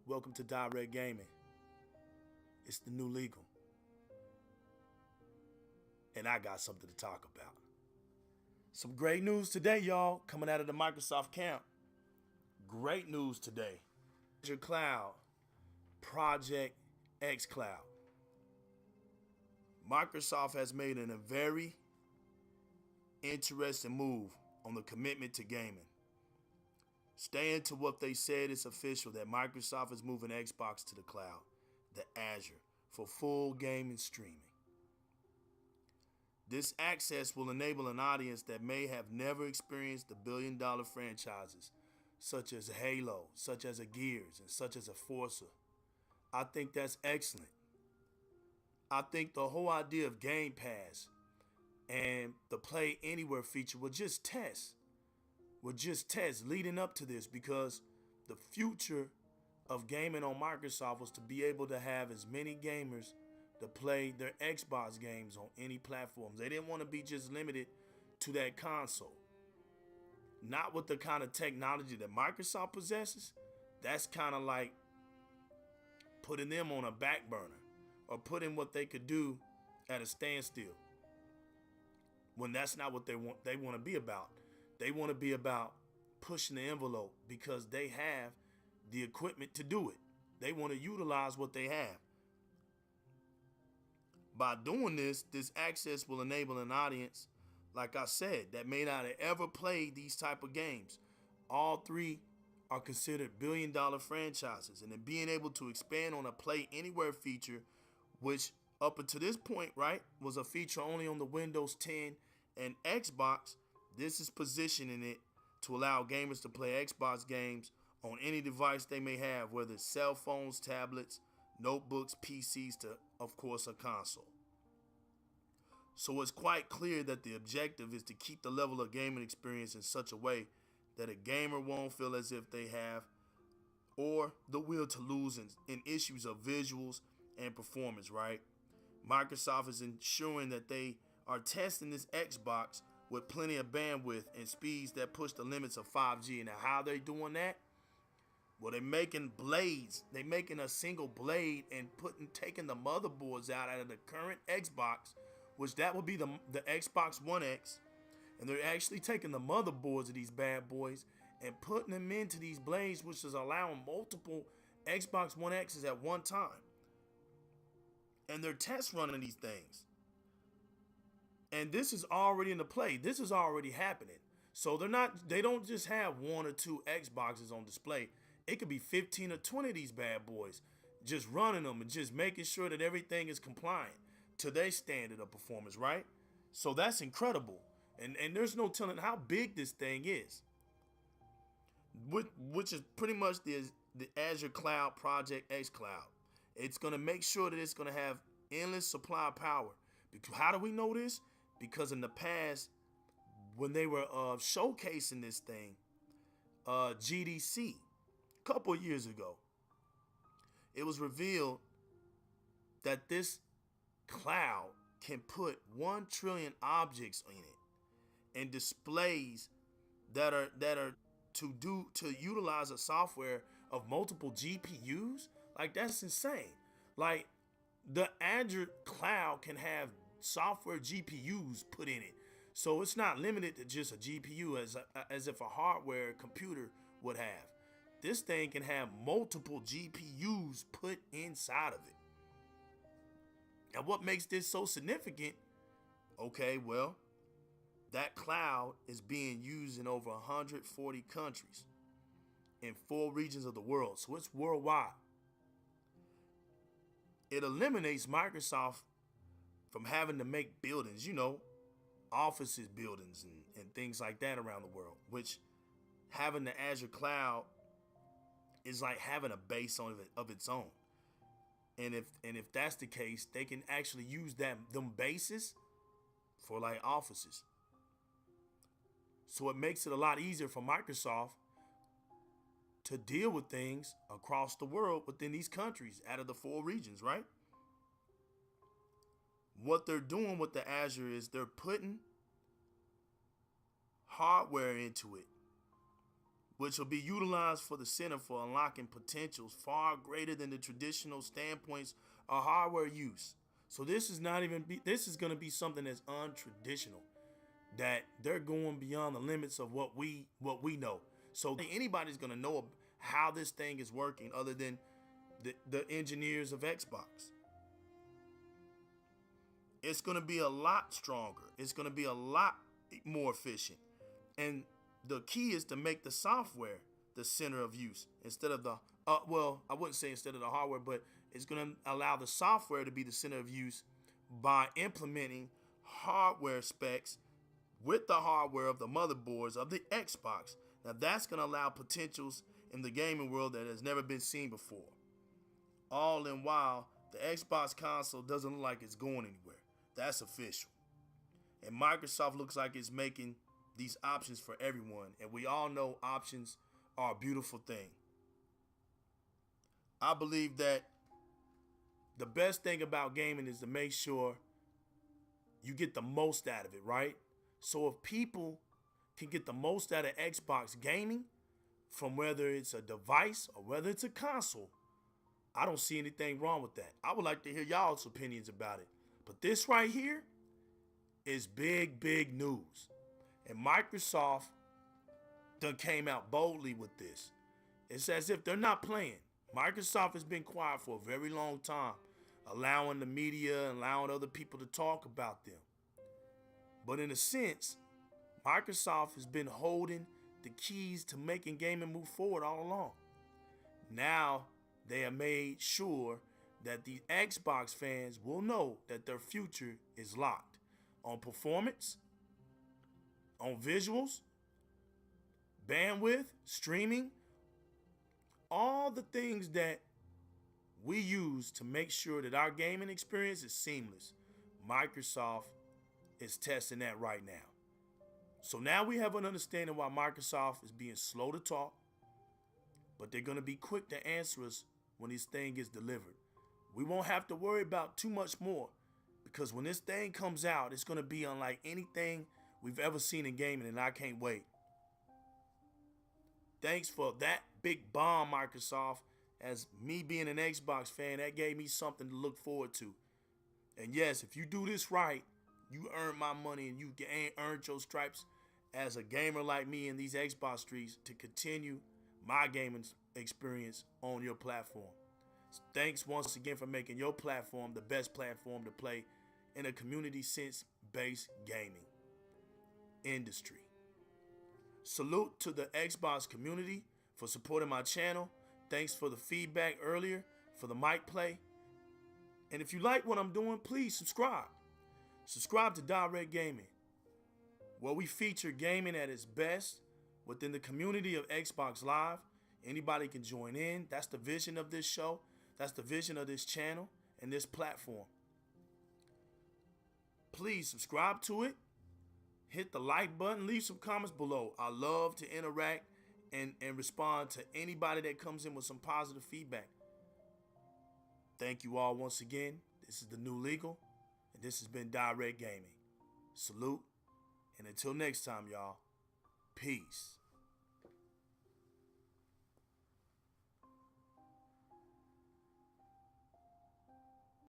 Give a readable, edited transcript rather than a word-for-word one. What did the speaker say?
Welcome to Di-RREC Gaming. It's the new legal. And I got something to talk about. Some great news today, y'all, coming out of the Microsoft camp. Great news today. Azure Cloud, Project Xcloud. Microsoft has made a very interesting move on the commitment to gaming. Staying to what they said, it's official that Microsoft is moving Xbox to the cloud, the Azure, for full gaming streaming. This access will enable an audience that may have never experienced the billion-dollar franchises, such as Halo, such as a Gears, and such as a Forza. I think that's excellent. I think the whole idea of Game Pass and the Play Anywhere feature will just test leading up to this, because the future of gaming on Microsoft was to be able to have as many gamers to play their Xbox games on any platforms. They didn't want to be just limited to that console. Not with the kind of technology that Microsoft possesses. That's kind of like putting them on a back burner or putting what they could do at a standstill, when that's not what they want to be about. They want to be about pushing the envelope because they have the equipment to do it. They want to utilize what they have. By doing this access will enable an audience, like I said, that may not have ever played these type of games. All three are considered billion-dollar franchises, and then being able to expand on a Play Anywhere feature, which up until this point, right, was a feature only on the Windows 10 and Xbox. This is positioning it to allow gamers to play Xbox games on any device they may have, whether it's cell phones, tablets, notebooks, PCs, to, of course, a console. So it's quite clear that the objective is to keep the level of gaming experience in such a way that a gamer won't feel as if they have or the will to lose in issues of visuals and performance, right? Microsoft is ensuring that they are testing this Xbox with plenty of bandwidth and speeds that push the limits of 5G. Now, how they doing that? Well, they're making blades. They're making a single blade and taking the motherboards out of the current Xbox, which that would be the Xbox One X. And they're actually taking the motherboards of these bad boys and putting them into these blades, which is allowing multiple Xbox One X's at one time. And they're test running these things. And this is already in the play. This is already happening. So they don't just have one or two Xboxes on display. It could be 15 or 20 of these bad boys just running them and just making sure that everything is compliant to their standard of performance, right? So that's incredible. And there's no telling how big this thing is, which is pretty much the Azure Cloud Project Xcloud. It's going to make sure that it's going to have endless supply of power. Because how do we know this? Because in the past, when they were showcasing this thing, GDC, a couple of years ago, it was revealed that this cloud can put 1 trillion objects in it and displays that are to utilize a software of multiple GPUs. Like, that's insane. Like, the Azure Cloud can have software GPUs put in it. So it's not limited to just a GPU as if a hardware computer would have. This thing can have multiple GPUs put inside of it. And what makes this so significant? Okay, well, that cloud is being used in over 140 countries in 4 regions of the world. So it's worldwide. It eliminates Microsoft from having to make buildings, offices buildings and things like that around the world, which having the Azure Cloud is like having a base of its own. And if that's the case, they can actually use them bases for like offices. So it makes it a lot easier for Microsoft to deal with things across the world within these countries out of the 4 regions, right? What they're doing with the Azure is they're putting hardware into it which will be utilized for the center for unlocking potentials far greater than the traditional standpoints of hardware use. So this is going to be something that's untraditional, that they're going beyond the limits of what we know. So anybody's going to know how this thing is working other than the engineers of Xbox. It's going to be a lot stronger. It's going to be a lot more efficient. And the key is to make the software the center of use instead of the, well, I wouldn't say instead of the hardware, but it's going to allow the software to be the center of use by implementing hardware specs with the hardware of the motherboards of the Xbox. Now that's going to allow potentials in the gaming world that has never been seen before. All in while, the Xbox console doesn't look like it's going anywhere. That's official. And Microsoft looks like it's making these options for everyone. And we all know options are a beautiful thing. I believe that the best thing about gaming is to make sure you get the most out of it, right? So if people can get the most out of Xbox gaming, from whether it's a device or whether it's a console, I don't see anything wrong with that. I would like to hear y'all's opinions about it. But this right here is big, big news. And Microsoft done came out boldly with this. It's as if they're not playing. Microsoft has been quiet for a very long time, allowing the media, allowing other people to talk about them. But in a sense, Microsoft has been holding the keys to making gaming move forward all along. Now they have made sure that the Xbox fans will know that their future is locked on performance, on visuals, bandwidth, streaming, all the things that we use to make sure that our gaming experience is seamless. Microsoft is testing that right now. So now we have an understanding why Microsoft is being slow to talk, but they're going to be quick to answer us when this thing gets delivered. We won't have to worry about too much more, because when this thing comes out, it's going to be unlike anything we've ever seen in gaming, and I can't wait. Thanks for that big bomb, Microsoft. As me being an Xbox fan, that gave me something to look forward to. And yes, if you do this right, you earn my money and you earned your stripes as a gamer like me in these Xbox streets to continue my gaming experience on your platform. Thanks once again for making your platform the best platform to play in a community sense-based gaming industry. Salute to the Xbox community for supporting my channel. Thanks for the feedback earlier for the mic play. And if you like what I'm doing, please subscribe. Subscribe to Di-RREC Gaming, where we feature gaming at its best within the community of Xbox Live. Anybody can join in. That's the vision of this show. That's the vision of this channel and this platform. Please subscribe to it. Hit the like button. Leave some comments below. I love to interact and respond to anybody that comes in with some positive feedback. Thank you all once again. This is the New Legal, and this has been Di-RREC Gaming. Salute, and until next time, y'all, peace.